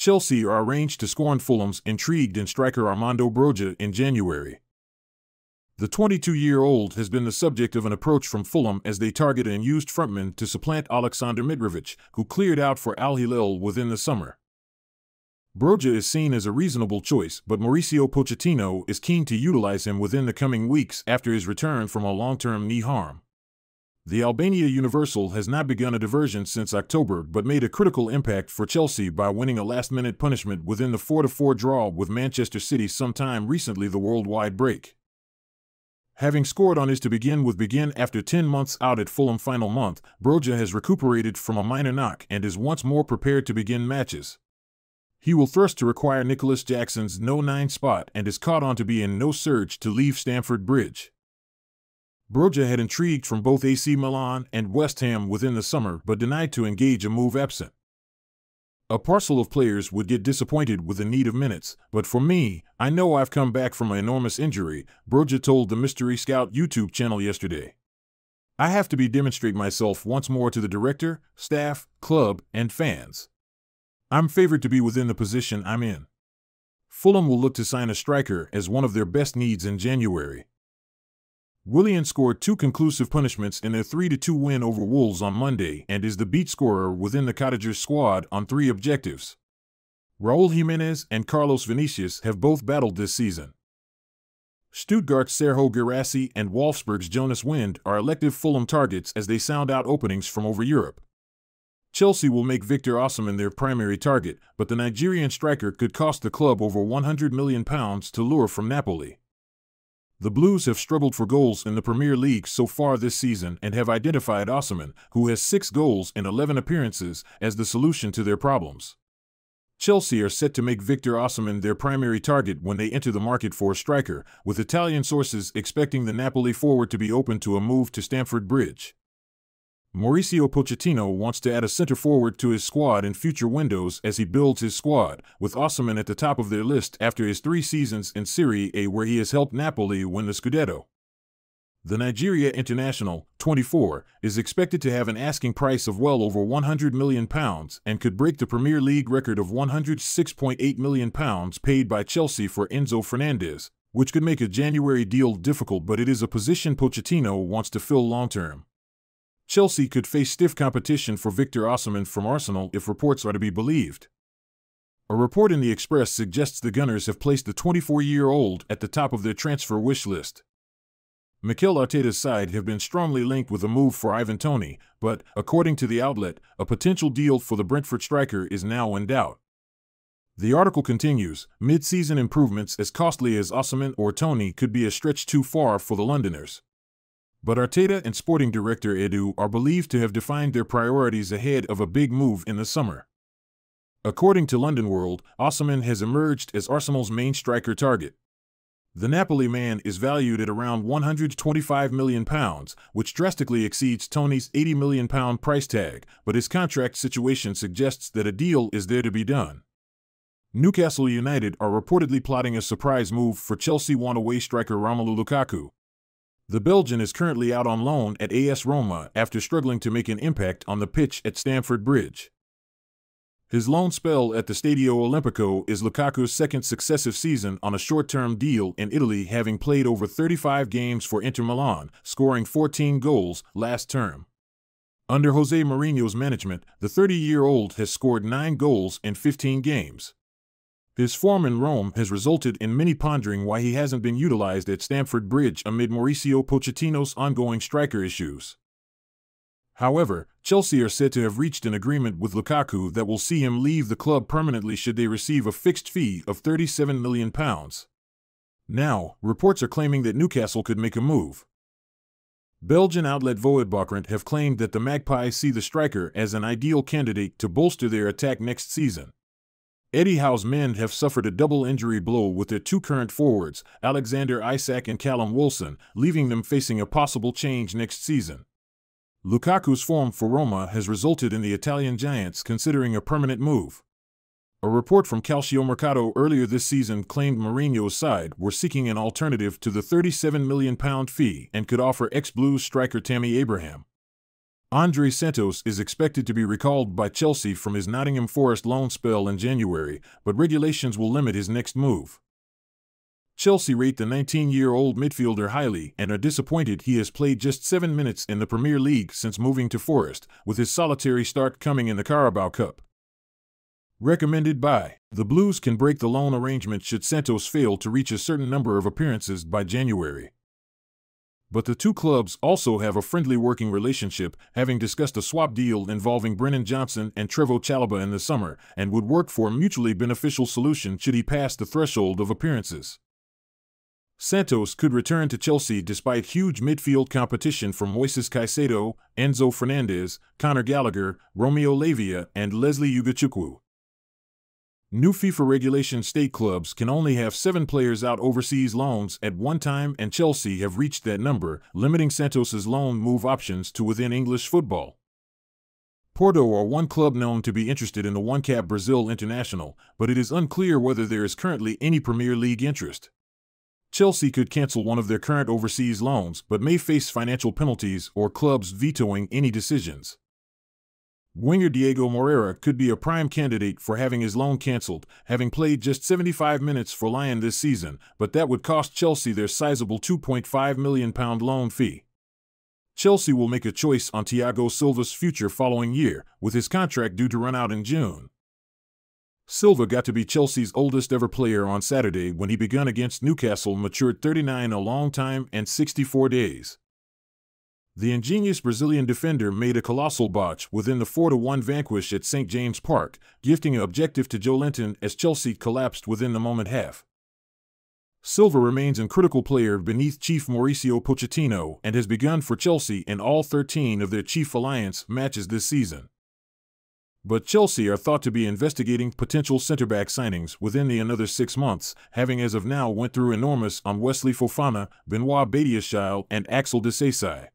Chelsea are arranged to scorn Fulham's intrigued in striker Armando Broja in January. The 22-year-old has been the subject of an approach from Fulham as they target an unused frontman to supplant Aleksandar Mitrovic, who cleared out for Al Hilal within the summer. Broja is seen as a reasonable choice, but Mauricio Pochettino is keen to utilize him within the coming weeks after his return from a long-term knee harm. The Albania Universal has not begun a diversion since October but made a critical impact for Chelsea by winning a last-minute punishment within the 4-4 draw with Manchester City sometime recently the worldwide break. Having scored on his to begin after 10 months out at Fulham final month, Broja has recuperated from a minor knock and is once more prepared to begin matches. He will thrust to require Nicholas Jackson's No. 9 spot and is caught on to be in no surge to leave Stamford Bridge. Broja had intrigued from both AC Milan and West Ham within the summer but denied to engage a move absent. A parcel of players would get disappointed with the need of minutes, but for me, I know I've come back from an enormous injury, Broja told the Mystery Scout YouTube channel yesterday. I have to demonstrate myself once more to the director, staff, club, and fans. I'm favored to be within the position I'm in. Fulham will look to sign a striker as one of their best needs in January. Willian scored 2 conclusive punishments in their 3-2 win over Wolves on Monday and is the beat scorer within the Cottagers squad on 3 objectives. Raul Jimenez and Carlos Vinicius have both battled this season. Stuttgart's Sergio Guirassy and Wolfsburg's Jonas Wind are elective Fulham targets as they sound out openings from over Europe. Chelsea will make Victor Osimhen their primary target, but the Nigerian striker could cost the club over £100 million to lure from Napoli. The Blues have struggled for goals in the Premier League so far this season and have identified Osimhen, who has 6 goals in 11 appearances, as the solution to their problems. Chelsea are set to make Victor Osimhen their primary target when they enter the market for a striker, with Italian sources expecting the Napoli forward to be open to a move to Stamford Bridge. Mauricio Pochettino wants to add a centre-forward to his squad in future windows as he builds his squad, with Osimhen at the top of their list after his 3 seasons in Serie A where he has helped Napoli win the Scudetto. The Nigeria international, 24, is expected to have an asking price of well over £100 million and could break the Premier League record of £106.8 million paid by Chelsea for Enzo Fernandez, which could make a January deal difficult, but it is a position Pochettino wants to fill long-term. Chelsea could face stiff competition for Victor Osimhen from Arsenal if reports are to be believed. A report in the Express suggests the Gunners have placed the 24-year-old at the top of their transfer wish list. Mikel Arteta's side have been strongly linked with a move for Ivan Toney, but, according to the outlet, a potential deal for the Brentford striker is now in doubt. The article continues, mid-season improvements as costly as Osimhen or Toney could be a stretch too far for the Londoners. But Arteta and sporting director Edu are believed to have defined their priorities ahead of a big move in the summer. According to London World, Osimhen has emerged as Arsenal's main striker target. The Napoli man is valued at around £125 million, which drastically exceeds Toney's £80 million price tag, but his contract situation suggests that a deal is there to be done. Newcastle United are reportedly plotting a surprise move for Chelsea one-away striker Romelu Lukaku. The Belgian is currently out on loan at AS Roma after struggling to make an impact on the pitch at Stamford Bridge. His loan spell at the Stadio Olimpico is Lukaku's 2nd successive season on a short-term deal in Italy, having played over 35 games for Inter Milan, scoring 14 goals last term. Under Jose Mourinho's management, the 30-year-old has scored 9 goals in 15 games. His form in Rome has resulted in many pondering why he hasn't been utilized at Stamford Bridge amid Mauricio Pochettino's ongoing striker issues. However, Chelsea are said to have reached an agreement with Lukaku that will see him leave the club permanently should they receive a fixed fee of £37 million. Now, reports are claiming that Newcastle could make a move. Belgian outlet Voetbakrant have claimed that the Magpies see the striker as an ideal candidate to bolster their attack next season. Eddie Howe's men have suffered a double injury blow with their 2 current forwards, Alexander Isak and Callum Wilson, leaving them facing a possible change next season. Lukaku's form for Roma has resulted in the Italian giants considering a permanent move. A report from Calciomercato earlier this season claimed Mourinho's side were seeking an alternative to the £37 million fee and could offer ex-Blues striker Tammy Abraham. Andre Santos is expected to be recalled by Chelsea from his Nottingham Forest loan spell in January, but regulations will limit his next move. Chelsea rate the 19-year-old midfielder highly and are disappointed he has played just 7 minutes in the Premier League since moving to Forest, with his solitary start coming in the Carabao Cup. Recommended by the Blues can break the loan arrangement should Santos fail to reach a certain number of appearances by January. But the two clubs also have a friendly working relationship, having discussed a swap deal involving Brennan Johnson and Trevoh Chalobah in the summer, and would work for a mutually beneficial solution should he pass the threshold of appearances. Santos could return to Chelsea despite huge midfield competition from Moises Caicedo, Enzo Fernandez, Conor Gallagher, Romeo Lavia, and Leslie Ugachukwu. New FIFA regulation state clubs can only have 7 players out overseas loans at one time, and Chelsea have reached that number, limiting Santos's loan move options to within English football. Porto are one club known to be interested in the one-cap Brazil international, but it is unclear whether there is currently any Premier League interest. Chelsea could cancel one of their current overseas loans, but may face financial penalties or clubs vetoing any decisions. Winger Diego Moreira could be a prime candidate for having his loan cancelled, having played just 75 minutes for Lyon this season, but that would cost Chelsea their sizable £2.5 million loan fee. Chelsea will make a choice on Thiago Silva's future following year, with his contract due to run out in June. Silva got to be Chelsea's oldest ever player on Saturday when he begun against Newcastle, matured 39 a long time and 64 days. The ingenious Brazilian defender made a colossal botch within the 4-1 vanquish at St. James Park, gifting an objective to Joe Linton as Chelsea collapsed within the moment half. Silva remains a critical player beneath Chief Mauricio Pochettino and has begun for Chelsea in all 13 of their Chief Alliance matches this season. But Chelsea are thought to be investigating potential centre-back signings within another 6 months, having as of now went through enormous on Wesley Fofana, Benoit Badiashile, and Axel Disasi.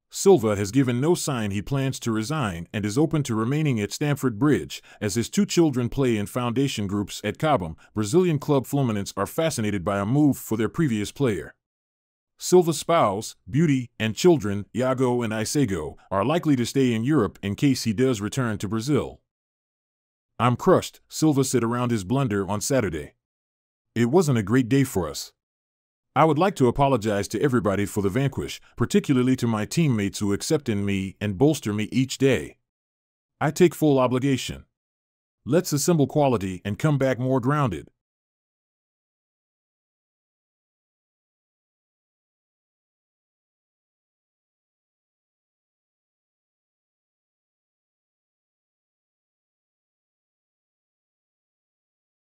Silva has given no sign he plans to resign and is open to remaining at Stamford Bridge, as his 2 children play in foundation groups at Cobham. Brazilian club Fluminense are fascinated by a move for their previous player. Silva's spouse, beauty, and children, Iago and Isego, are likely to stay in Europe in case he does return to Brazil. "I'm crushed," Silva said around his blunder on Saturday. "It wasn't a great day for us. I would like to apologize to everybody for the vanquish, particularly to my teammates who accept in me and bolster me each day. I take full obligation. Let's assemble quality and come back more grounded."